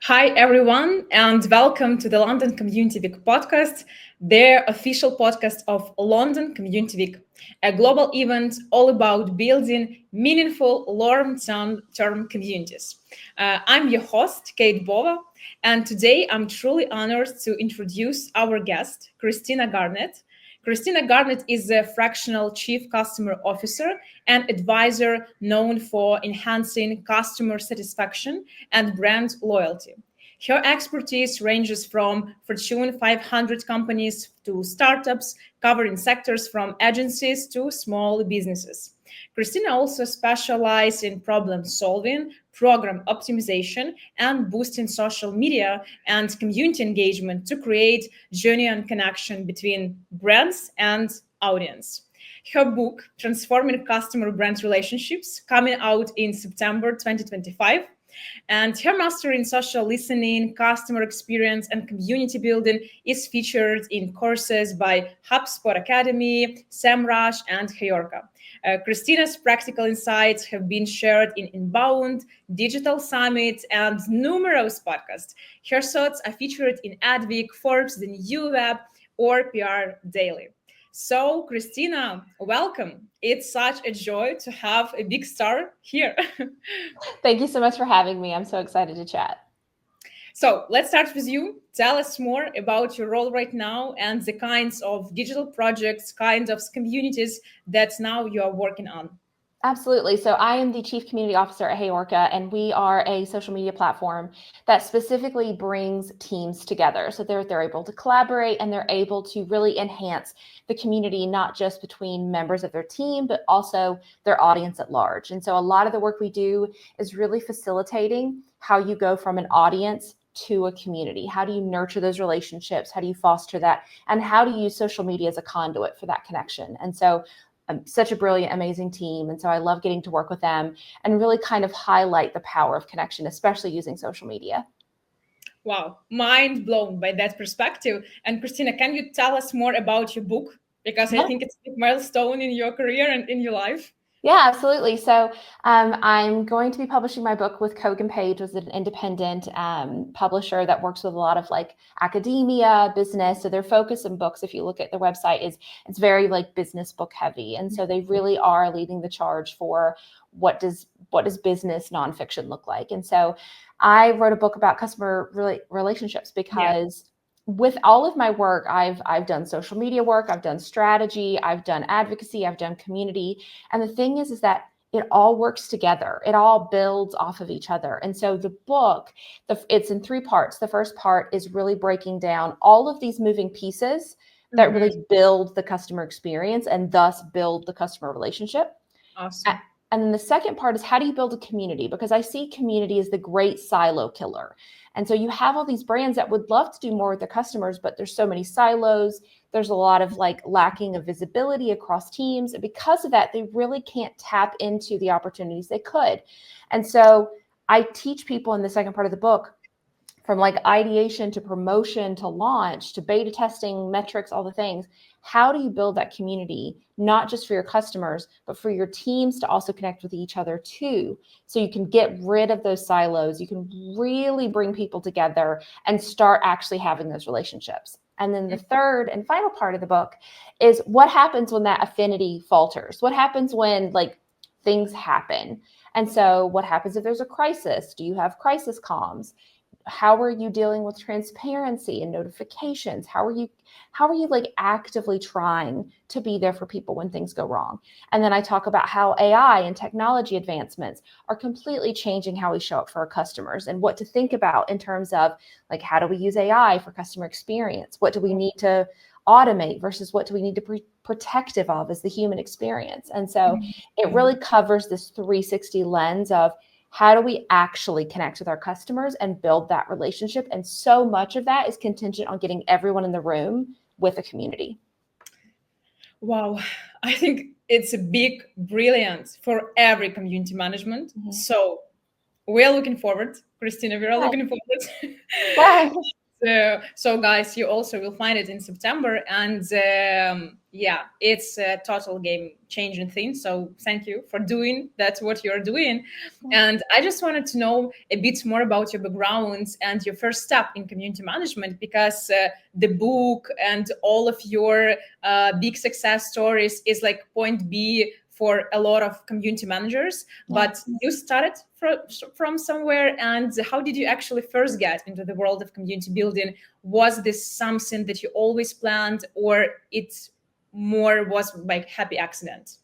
Hi, everyone, and welcome to the London Community Week podcast, their official podcast of London Community Week, a global event all about building meaningful long-term communities. I'm your host, Kate Bova, and today I'm truly honored to introduce our guest, Christina Garnett. Christina Garnett is a fractional chief customer officer and advisor known for enhancing customer satisfaction and brand loyalty. Her expertise ranges from Fortune 500 companies to startups, covering sectors from agencies to small businesses. Christina also specializes in problem solving, program optimization, and boosting social media and community engagement to create genuine connection between brands and audience. Her book, Transforming Customer Brand Relationships, coming out in September 2025, and her master in social listening, customer experience, and community building is featured in courses by HubSpot Academy, SEMrush, and HeyOrca. Christina's practical insights have been shared in Inbound, Digital Summit, and numerous podcasts. Her thoughts are featured in Adweek, Forbes, The New Web, or PR Daily. So, Christina, welcome. It's such a joy to have a big star here. Thank you so much for having me. I'm so excited to chat. So let's start with you. Tell us more about your role right now and the kinds of digital projects, kinds of communities that now you are working on. Absolutely. So I am the Chief Community Officer at HeyOrca, and we are a social media platform that specifically brings teams together. So they're able to collaborate and they're able to really enhance the community, not just between members of their team, but also their audience at large. And so a lot of the work we do is really facilitating how you go from an audience to a community. How do you nurture those relationships? How do you foster that? And how do you use social media as a conduit for that connection? And so such a brilliant, amazing team. And so I love getting to work with them and really kind of highlight the power of connection, especially using social media. Wow, mind blown by that perspective. And Christina, can you tell us more about your book? Because I think it's a milestone in your career and in your life. Yeah, absolutely. So I'm going to be publishing my book with Kogan Page, was an independent publisher that works with a lot of like academia, business. So their focus in books, if you look at their website, is it's very like business book heavy. And so they really are leading the charge for what does business nonfiction look like. And so I wrote a book about customer relationships because with all of my work, I've done social media work, I've done strategy, I've done advocacy, I've done community. And the thing is that it all works together. It all builds off of each other. And so the book, it's in three parts. The first part is really breaking down all of these moving pieces that really build the customer experience and thus build the customer relationship. Awesome. And then the second part is how do you build a community? Because I see community as the great silo killer. And so you have all these brands that would love to do more with their customers, but there's so many silos. There's a lot of like lacking of visibility across teams. And because of that, they really can't tap into the opportunities they could. And so I teach people in the second part of the book, from like ideation to promotion to launch to beta testing, metrics, all the things. How do you build that community, not just for your customers, but for your teams to also connect with each other too? So you can get rid of those silos. You can really bring people together and start actually having those relationships. And then the third and final part of the book is what happens when that affinity falters? What happens when like things happen? And so what happens if there's a crisis? Do you have crisis comms? How are you dealing with transparency and notifications? How are you like actively trying to be there for people when things go wrong? And then I talk about how AI and technology advancements are completely changing how we show up for our customers and what to think about in terms of like, how do we use AI for customer experience? What do we need to automate versus what do we need to be protective of as the human experience? And so it really covers this 360 lens of how do we actually connect with our customers and build that relationship? And so much of that is contingent on getting everyone in the room with a community. Wow, I think it's a big brilliance for every community management. So we're looking forward, Christina, we're looking forward So guys, you also will find it in September, and yeah, it's a total game changing thing. So thank you for doing that's what you're doing. And I just wanted to know a bit more about your background and your first step in community management, because the book and all of your big success stories is like point B for a lot of community managers. But you started from somewhere, and how did you actually first get into the world of community building? Was this something that you always planned, or it more was like happy accident?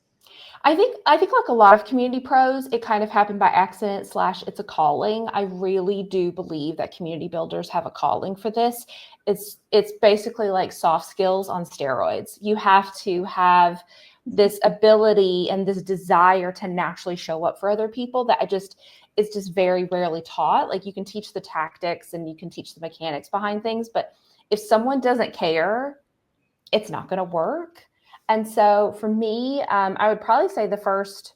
I think like a lot of community pros, it kind of happened by accident / it's a calling. I really do believe that community builders have a calling for this. It's basically like soft skills on steroids. You have to have this ability and this desire to naturally show up for other people that it's just very rarely taught. Like, you can teach the tactics and you can teach the mechanics behind things, but if someone doesn't care, it's not going to work. And so for me, I would probably say the first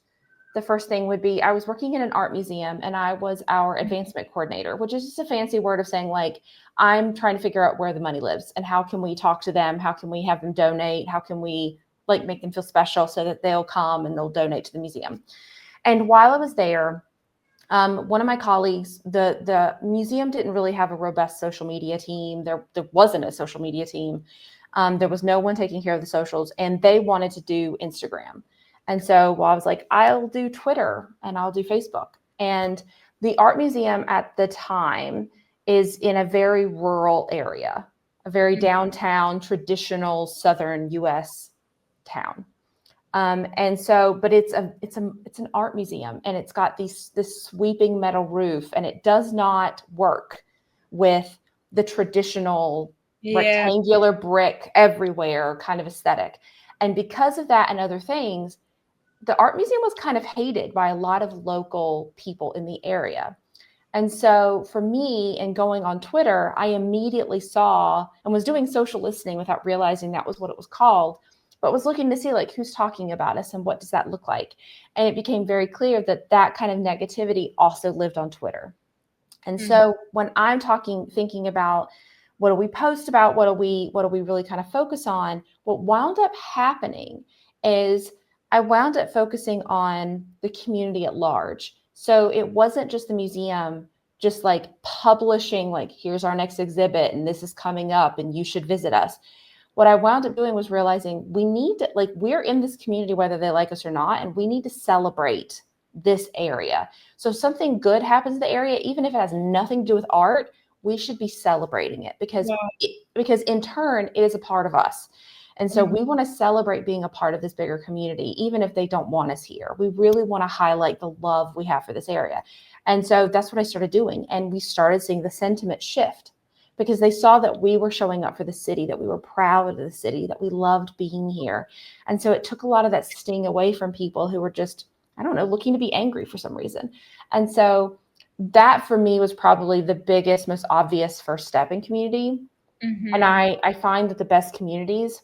thing would be, I was working in an art museum and I was our advancement coordinator, which is just a fancy word of saying, like, I'm trying to figure out where the money lives and how can we talk to them? How can we have them donate? How can we like make them feel special so that they'll come and they'll donate to the museum? And while I was there, one of my colleagues, the museum didn't really have a robust social media team. There wasn't a social media team. There was no one taking care of the socials, and they wanted to do Instagram. And so I was like, I'll do Twitter and I'll do Facebook. And the art museum at the time is in a very rural area, a very downtown, traditional Southern US town. And so, but it's an art museum, and it's got this sweeping metal roof, and it does not work with the traditional rectangular brick everywhere kind of aesthetic. And because of that and other things, the art museum was kind of hated by a lot of local people in the area. And so for me, and going on Twitter, I immediately saw and was doing social listening without realizing that was what it was called, but was looking to see like who's talking about us and what does that look like. And it became very clear that that kind of negativity also lived on Twitter. And so when I'm thinking about what do we post about, what do we really kind of focus on, what wound up happening is I wound up focusing on the community at large. So it wasn't just the museum just like publishing like, here's our next exhibit and this is coming up and you should visit us. What I wound up doing was realizing we need to, like, we're in this community whether they like us or not, and we need to celebrate this area. So if something good happens in the area, even if it has nothing to do with art, we should be celebrating it because in turn it is a part of us. And so we want to celebrate being a part of this bigger community, even if they don't want us here. We really want to highlight the love we have for this area. And so that's what I started doing. And we started seeing the sentiment shift because they saw that we were showing up for the city, that we were proud of the city, that we loved being here. And so it took a lot of that sting away from people who were just, I don't know, looking to be angry for some reason. And so that for me was probably the biggest, most obvious first step in community. And I find that the best communities,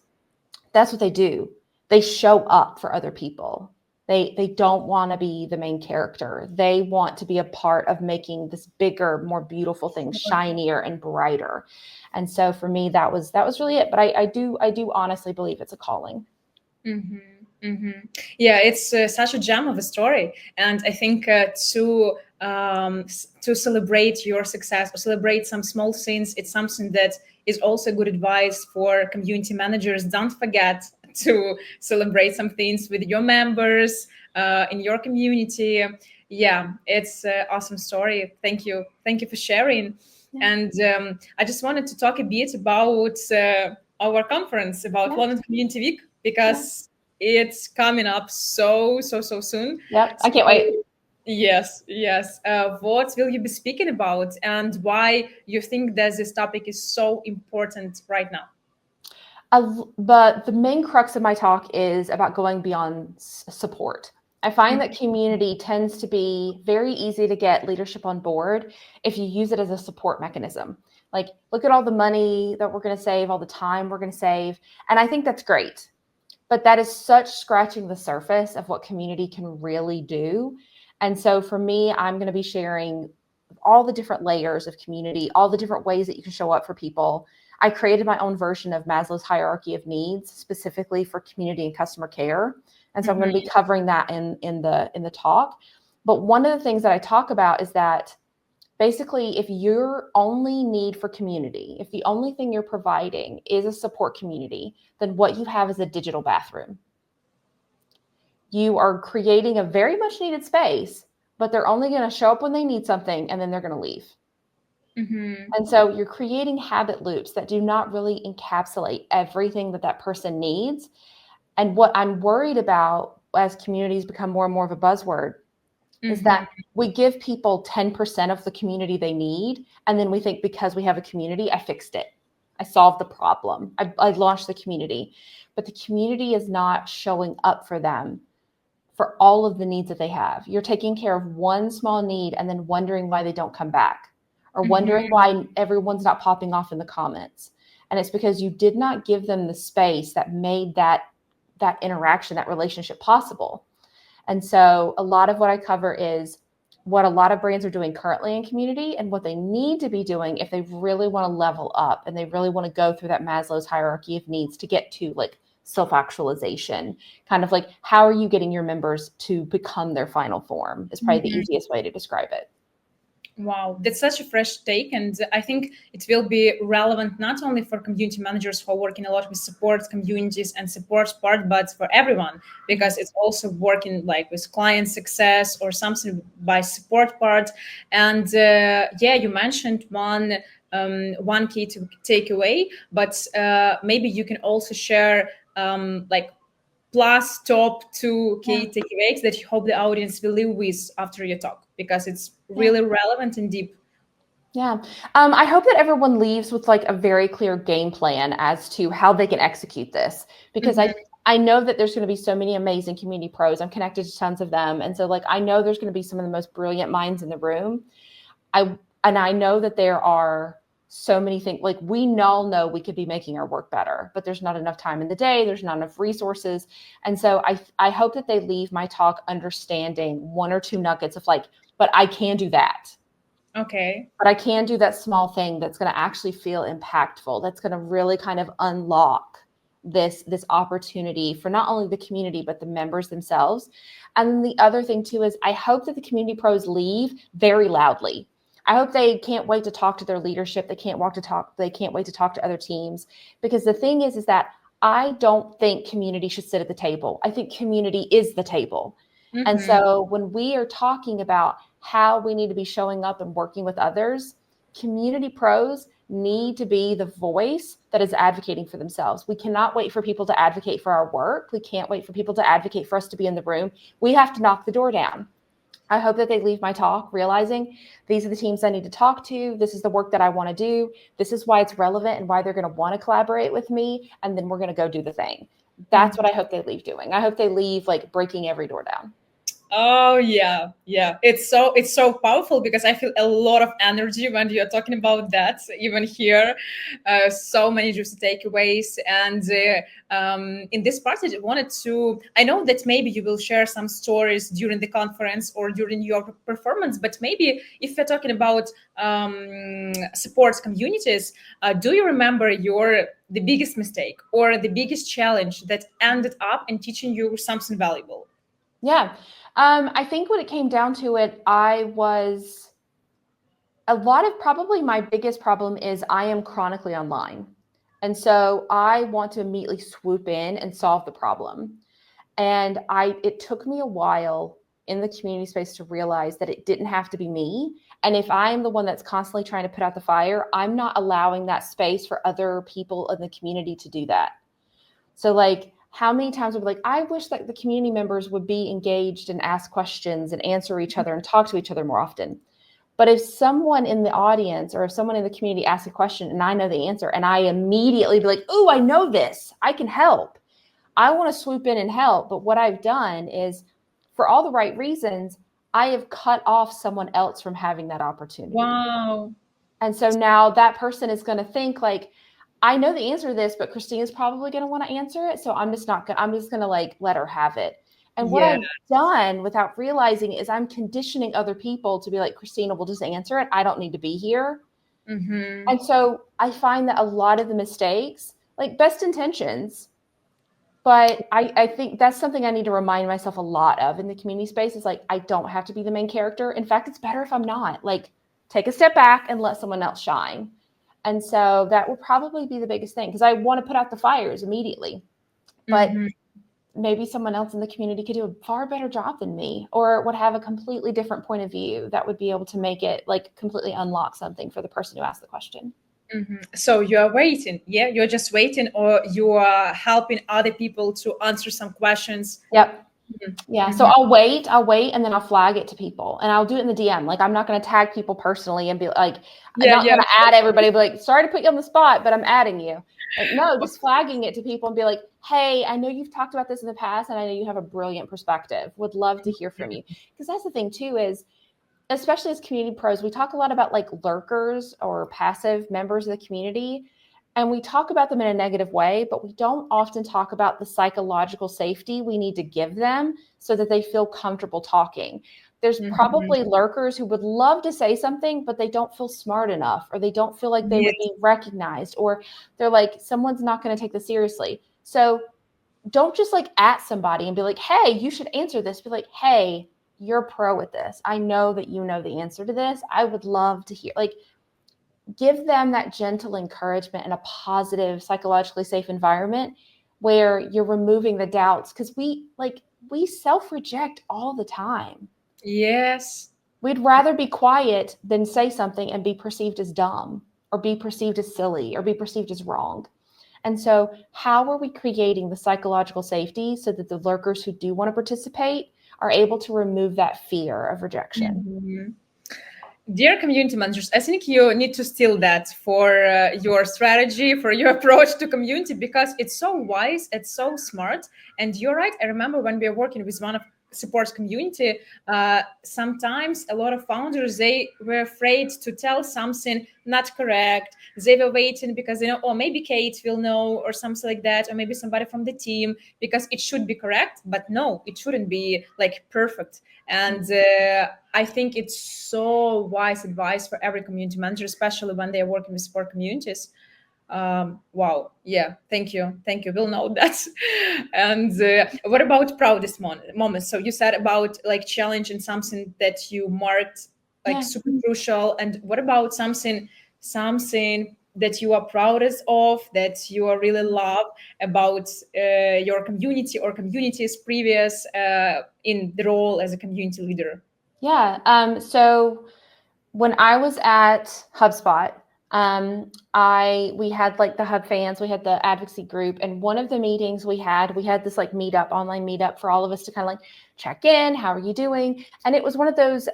that's what they do. They show up for other people. They don't want to be the main character. They want to be a part of making this bigger, more beautiful thing shinier and brighter. And so for me, that was really it. But I do honestly believe it's a calling. Yeah, it's such a gem of a story, and I think to celebrate your success or celebrate some small things, it's something that is also good advice for community managers. Don't forget to celebrate some things with your members in your community. Yeah, it's an awesome story. Thank you for sharing. And I just wanted to talk a bit about our conference, about London Community Week, because it's coming up so soon. Yep, I can't wait. Yes. What will you be speaking about, and why you think that this topic is so important right now? But the main crux of my talk is about going beyond support. I find that community tends to be very easy to get leadership on board if you use it as a support mechanism. Like, look at all the money that we're going to save, all the time we're going to save. And I think that's great. But that is such scratching the surface of what community can really do. And so for me, I'm going to be sharing all the different layers of community, all the different ways that you can show up for people. I created my own version of Maslow's hierarchy of needs specifically for community and customer care. And so I'm going to be covering that in the talk. But one of the things that I talk about is that basically, if your only need for community, if the only thing you're providing is a support community, then what you have is a digital bathroom. You are creating a very much needed space, but they're only going to show up when they need something and then they're going to leave. And so you're creating habit loops that do not really encapsulate everything that person needs. And what I'm worried about as communities become more and more of a buzzword is that we give people 10% of the community they need. And then we think because we have a community, I fixed it. I solved the problem. I launched the community. But the community is not showing up for them for all of the needs that they have. You're taking care of one small need and then wondering why they don't come back, or wondering why everyone's not popping off in the comments. And it's because you did not give them the space that made that interaction, that relationship possible. And so a lot of what I cover is what a lot of brands are doing currently in community and what they need to be doing if they really want to level up and they really want to go through that Maslow's hierarchy of needs to get to like self-actualization. Kind of like, how are you getting your members to become their final form is probably the easiest way to describe it. Wow, that's such a fresh take. And I think it will be relevant not only for community managers who are working a lot with support communities and support part, but for everyone, because it's also working like with client success or something by support part. And you mentioned one key to takeaway, but maybe you can also share like plus top 2 key takeaways that you hope the audience will leave with after your talk, because it's really relevant and deep. Yeah. I hope that everyone leaves with like a very clear game plan as to how they can execute this, because I know that there's going to be so many amazing community pros. I'm connected to tons of them. And so like, I know there's going to be some of the most brilliant minds in the room. I know that there are so many things, like we all know we could be making our work better, but there's not enough time in the day. There's not enough resources. And so I hope that they leave my talk understanding 1 or 2 nuggets of like, but I can do that. Okay. But I can do that small thing that's going to actually feel impactful. That's going to really kind of unlock this opportunity for not only the community, but the members themselves. And then the other thing too, is I hope that the community pros leave very loudly. I hope they can't wait to talk to their leadership. They can't wait to talk to other teams, because the thing is that I don't think community should sit at the table. I think community is the table. And so when we are talking about how we need to be showing up and working with others, community pros need to be the voice that is advocating for themselves. We cannot wait for people to advocate for our work. We can't wait for people to advocate for us to be in the room. We have to knock the door down. I hope that they leave my talk realizing these are the teams I need to talk to. This is the work that I want to do. This is why it's relevant and why they're going to want to collaborate with me. And then we're going to go do the thing. That's what I hope they leave doing. I hope they leave like breaking every door down. Oh yeah. It's so powerful, because I feel a lot of energy when you're talking about that. Even here, so many juicy takeaways. And in this part, I know that maybe you will share some stories during the conference or during your performance, but maybe if we're talking about support communities, do you remember the biggest mistake or the biggest challenge that ended up in teaching you something valuable? Yeah. I think when it came down to it, probably my biggest problem is I am chronically online. And so I want to immediately swoop in and solve the problem. And it took me a while in the community space to realize that it didn't have to be me. And if I'm the one that's constantly trying to put out the fire, I'm not allowing that space for other people in the community to do that. So like, how many times would be like, I wish that the community members would be engaged and ask questions and answer each other and talk to each other more often. But if someone in the audience or if someone in the community asks a question and I know the answer and I immediately be like, oh, I know this, I can help. I want to swoop in and help. But what I've done is, for all the right reasons, I have cut off someone else from having that opportunity. Wow. And so now that person is going to think like, I know the answer to this, but Christina's probably going to want to answer it. So I'm just going to like let her have it. And what I've done without realizing is I'm conditioning other people to be like, Christina will just answer it. I don't need to be here. Mm-hmm. And so I find that a lot of the mistakes, like best intentions, but I think that's something I need to remind myself a lot of in the community space is like, I don't have to be the main character. In fact, it's better if I'm not. Like, take a step back and let someone else shine. And so that will probably be the biggest thing because I want to put out the fires immediately. But maybe someone else in the community could do a far better job than me or would have a completely different point of view that would be able to make it like completely unlock something for the person who asked the question. So you are waiting, you're just waiting, or you are helping other people to answer some questions. Yep. Yeah. So I'll wait and then I'll flag it to people and I'll do it in the DM. Like, I'm not going to tag people personally and be like, I'm not going to add everybody, be like, sorry to put you on the spot, but I'm adding you. Like, no, just flagging it to people and be like, hey, I know you've talked about this in the past and I know you have a brilliant perspective. Would love to hear from you. Because that's the thing too is, especially as community pros, we talk a lot about like lurkers or passive members of the community. And we talk about them in a negative way, but we don't often talk about the psychological safety we need to give them so that they feel comfortable talking. There's probably lurkers who would love to say something, but they don't feel smart enough, or they don't feel like they would be recognized, or they're like, someone's not going to take this seriously. So don't just like at somebody and be like, hey, you should answer this. Be like, hey, you're pro at this. I know that you know the answer to this. I would love to hear, like, give them that gentle encouragement and a positive, psychologically safe environment where you're removing the doubts. Cause we self-reject all the time. Yes. We'd rather be quiet than say something and be perceived as dumb or be perceived as silly or be perceived as wrong. And so how are we creating the psychological safety so that the lurkers who do want to participate are able to remove that fear of rejection? Dear community managers, I think you need to steal that for your strategy, for your approach to community, because it's so wise, it's so smart. And you're right. I remember when we were working with one of support community, sometimes a lot of founders, they were afraid to tell something not correct. They were waiting because they know, oh, maybe Kate will know or something like that, or maybe somebody from the team, because it should be correct. But no, it shouldn't be like perfect. And I think it's so wise advice for every community manager, especially when they are working with support communities. Wow. Yeah. Thank you. We'll know that. And what about proudest moments? So you said about like challenge and something that you marked like super crucial. And what about something that you are proudest of, that you are really love about your community or communities previous in the role as a community leader? Yeah. So when I was at HubSpot, we had like the Hub fans, we had the advocacy group, and one of the meetings we had this like online meetup for all of us to kind of like check in. How are you doing? And it was one of those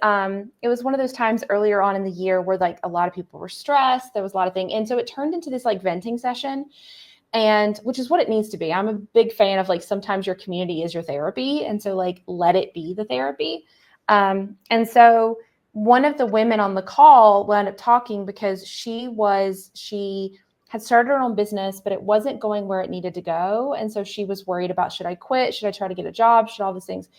times earlier on in the year where like a lot of people were stressed. There was a lot of things. And so it turned into this like venting session, and which is what it needs to be. I'm a big fan of like, sometimes your community is your therapy. And so like, let it be the therapy. And so one of the women on the call wound up talking because she had started her own business, but it wasn't going where it needed to go. And so she was worried about, should I quit? Should I try to get a job? Should all these things?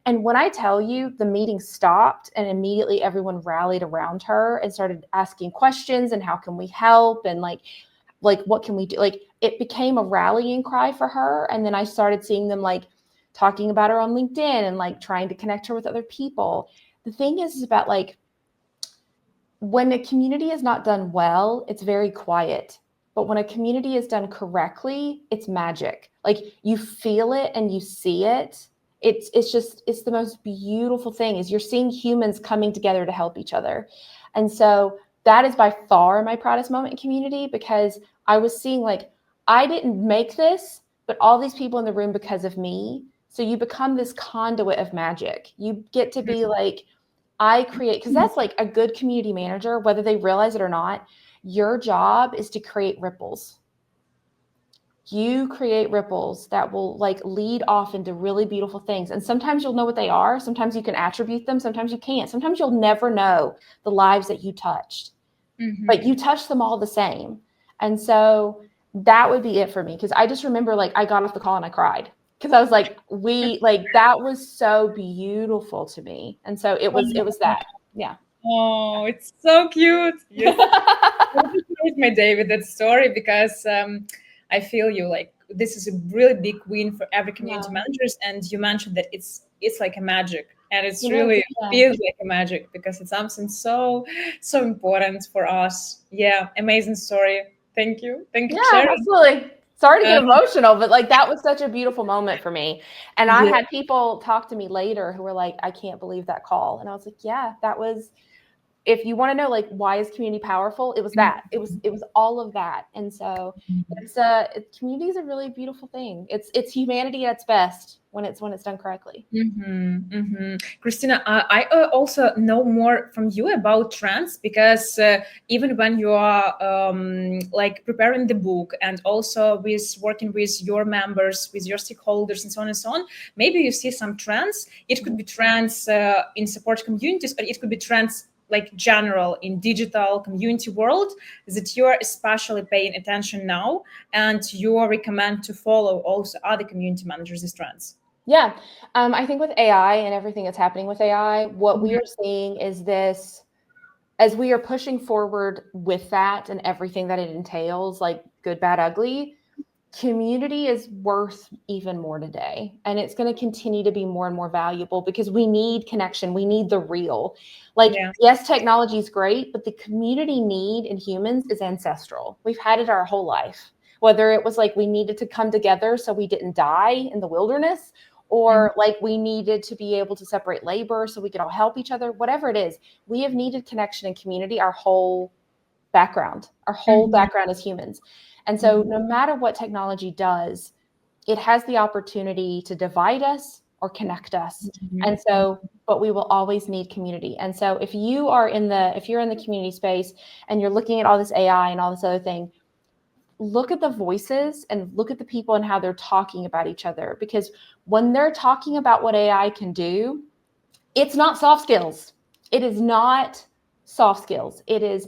And when I tell you, the meeting stopped and immediately everyone rallied around her and started asking questions and how can we help? And like, what can we do? Like, it became a rallying cry for her. And then I started seeing them like talking about her on LinkedIn and like trying to connect her with other people. The thing is about like, when a community is not done well, it's very quiet. But when a community is done correctly, it's magic. Like, you feel it and you see it. It's the most beautiful thing is you're seeing humans coming together to help each other. And so that is by far my proudest moment in community, because I was seeing like, I didn't make this, but all these people in the room because of me. So you become this conduit of magic. You get to be like, I create, because that's like a good community manager, whether they realize it or not, your job is to create ripples. You create ripples that will like lead off into really beautiful things. And sometimes you'll know what they are. Sometimes you can attribute them. Sometimes you can't. Sometimes you'll never know the lives that you touched, but you touched them all the same. And so that would be it for me. Because I just remember like I got off the call and I cried. because I was like, that was so beautiful to me. And so it was that. Yeah. Oh, it's so cute. Yes. It made my day with that story because I feel you, like this is a really big win for every community Yeah. managers. And you mentioned that it's like a magic, and it's It really is, yeah. feels like a magic because it's something so important for us. Yeah, amazing story. Thank you for Yeah, sharing. absolutely. Sorry to get Uh, emotional, but like that was such a beautiful moment for me. And I yeah. had people talk to me later who were like, I can't believe that call. And I was like, yeah, that was, if you want to know like why is community powerful, it was that. It was all of that. And so community is a really beautiful thing. It's humanity at its best when it's done correctly. Christina, I also know more from you about trends because even when you are like preparing the book and also with working with your members, with your stakeholders, and so on and so on, maybe you see some trends. It could be trends in support communities, or it could be trends like general in digital community world that you are especially paying attention now, and you recommend to follow also other community managers' these trends. Yeah. I think with AI and everything that's happening with AI, what we are seeing is this, as we are pushing forward with that and everything that it entails, like good, bad, ugly, community is worth even more today. And it's going to continue to be more and more valuable because we need connection. We need the real. Like, Yeah. yes, technology is great, but the community need in humans is ancestral. We've had it our whole life. Whether it was like we needed to come together so we didn't die in the wilderness, or like we needed to be able to separate labor so we could all help each other, whatever it is, we have needed connection and community our whole background as humans. And so no matter what technology does, it has the opportunity to divide us or connect us. And so, but we will always need community. And so if you're in the community space and you're looking at all this AI and all this other thing, look at the voices and look at the people and how they're talking about each other. Because when they're talking about what AI can do, it's not soft skills. It is not soft skills.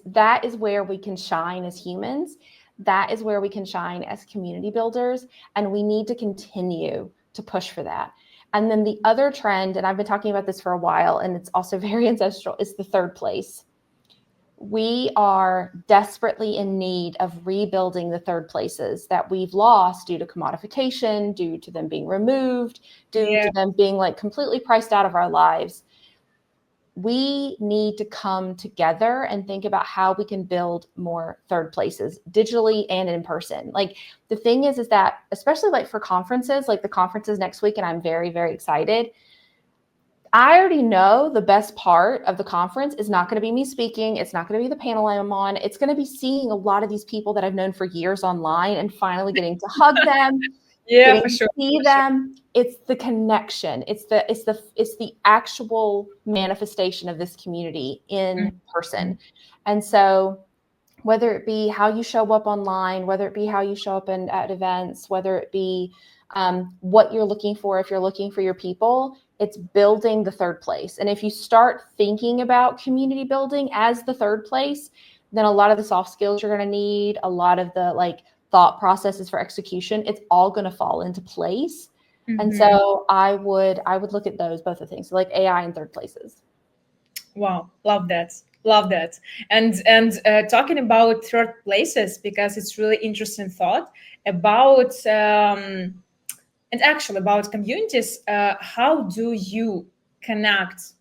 That is where we can shine as humans. That is where we can shine as community builders. And we need to continue to push for that. And then the other trend, and I've been talking about this for a while, and it's also very ancestral, is the third place. We are desperately in need of rebuilding the third places that we've lost due to commodification, due to them being removed, due to them being like completely priced out of our lives. We need to come together and think about how we can build more third places digitally and in person. Like the thing is that, especially like for conferences, like the conferences next week, and I'm very, very excited. I already know the best part of the conference is not going to be me speaking. It's not going to be the panel I'm on. It's going to be seeing a lot of these people that I've known for years online and finally getting to hug them. Yeah, for sure. See them. It's the connection. It's the actual manifestation of this community in person. And so whether it be how you show up online, whether it be how you show up at events, whether it be what you're looking for, if you're looking for your people, it's building the third place. And if you start thinking about community building as the third place, then a lot of the soft skills you're going to need, a lot of the like thought processes for execution, it's all going to fall into place. And so I would look at those, both of things, so like AI in third places. Wow, love that. Love that. And talking about third places, because it's really interesting thought about and actually about communities. How do you connect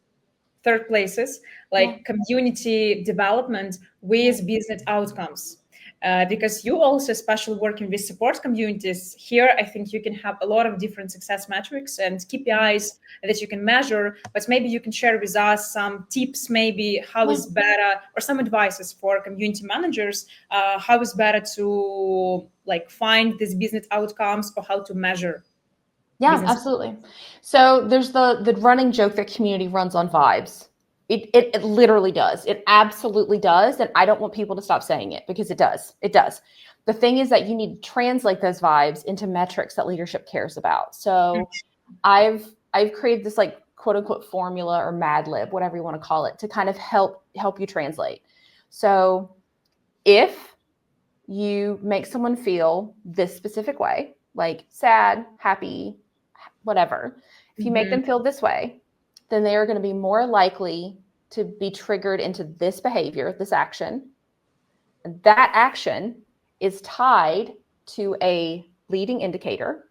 third places like community development with business outcomes? Because you also especially working with support communities here, I think you can have a lot of different success metrics and KPIs that you can measure, but maybe you can share with us some tips, maybe how is better, or some advices for community managers, how is better to like find these business outcomes or how to measure. Yeah, absolutely. So there's the running joke that community runs on vibes. It literally does. It absolutely does. And I don't want people to stop saying it because it does. It does. The thing is that you need to translate those vibes into metrics that leadership cares about. So I've created this like quote unquote formula or Mad Lib, whatever you want to call it, to kind of help you translate. So if you make someone feel this specific way, like sad, happy, whatever. If you make them feel this way, then they are going to be more likely to be triggered into this behavior, this action. And that action is tied to a leading indicator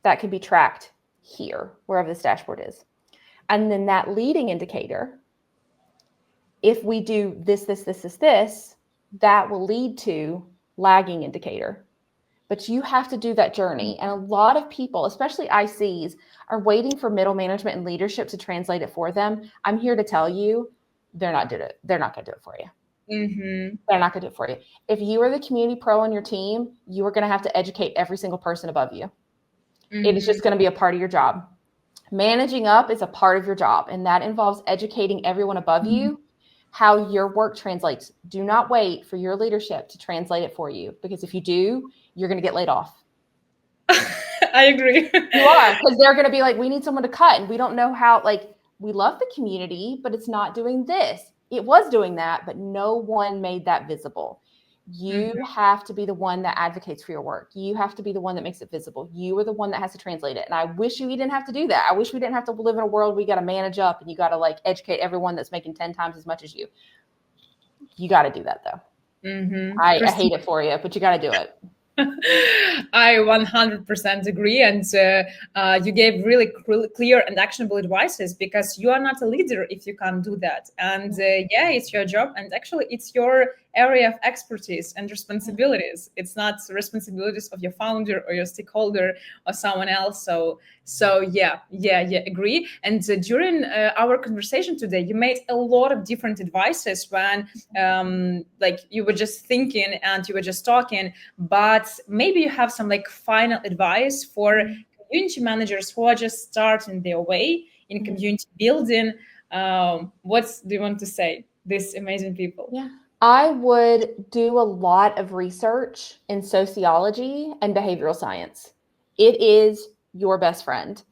that can be tracked here, wherever this dashboard is. And then that leading indicator, if we do this, that will lead to lagging indicator. But you have to do that journey. And a lot of people, especially ICs, are waiting for middle management and leadership to translate it for them. I'm here to tell you, they're not going to do it for you. They're not going to do it for you. If you are the community pro on your team, you are going to have to educate every single person above you. It is just going to be a part of your job. Managing up is a part of your job, and that involves educating everyone above you how your work translates. Do not wait for your leadership to translate it for you, because if you do, you're going to get laid off. I agree. You are, because they're going to be like, we need someone to cut, and we don't know how. Like, we love the community, but it's not doing this. It was doing that, but no one made that visible. You have to be the one that advocates for your work. You have to be the one that makes it visible. You are the one that has to translate it. And I wish we didn't have to do that. I wish we didn't have to live in a world we got to manage up and you got to like educate everyone that's making 10 times as much as you. You got to do that though. I hate it for you, but you got to do it. I 100% agree. And you gave really clear and actionable advices, because you are not a leader if you can't do that. And yeah, it's your job. And actually, it's your area of expertise and responsibilities. It's not responsibilities of your founder or your stakeholder or someone else. So yeah, agree. And during our conversation today, you made a lot of different advices when like you were just thinking and you were just talking, but maybe you have some like final advice for community managers who are just starting their way in community building. What do you want to say, these amazing people? Yeah. I would do a lot of research in sociology and behavioral science. It is your best friend.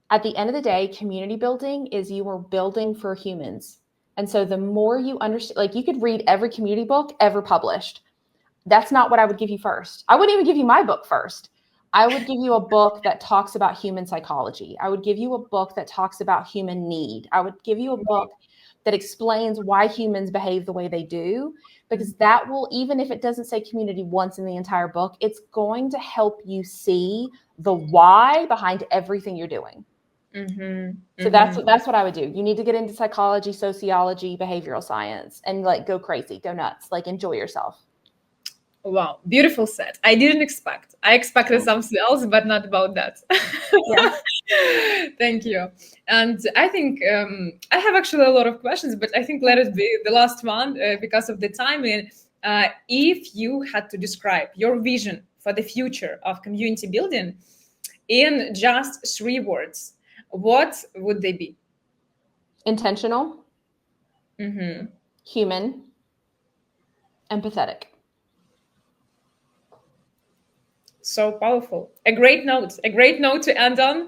At the end of the day, community building is you are building for humans. And so the more you understand, like you could read every community book ever published. That's not what I would give you first. I wouldn't even give you my book first. I would give you a book that talks about human psychology. I would give you a book that talks about human need. I would give you a book that explains why humans behave the way they do, because that will, even if it doesn't say community once in the entire book, it's going to help you see the why behind everything you're doing. So that's what I would do. You need to get into psychology, sociology, behavioral science, and like go crazy, go nuts, like enjoy yourself. Wow, beautiful set. I didn't expect. I expected something else, but not about that. Yeah. Thank you. And I think I have actually a lot of questions, but I think let it be the last one because of the timing. If you had to describe your vision for the future of community building in just 3 words, what would they be? Intentional, human, empathetic. So powerful. A great note to end on.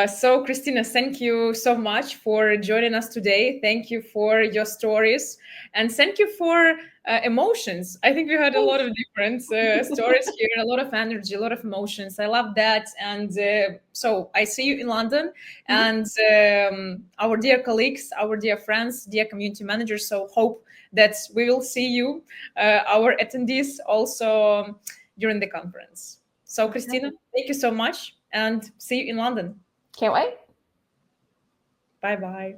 So Christina, thank you so much for joining us today. Thank you for your stories, and thank you for emotions. I think we had a lot of different stories here, a lot of energy, a lot of emotions. I love that. And so I see you in London, and our dear colleagues, our dear friends, dear community managers. So hope that we will see you, our attendees, also during the conference. So Christina, thank you so much, and see you in London. Can't wait. Bye-bye.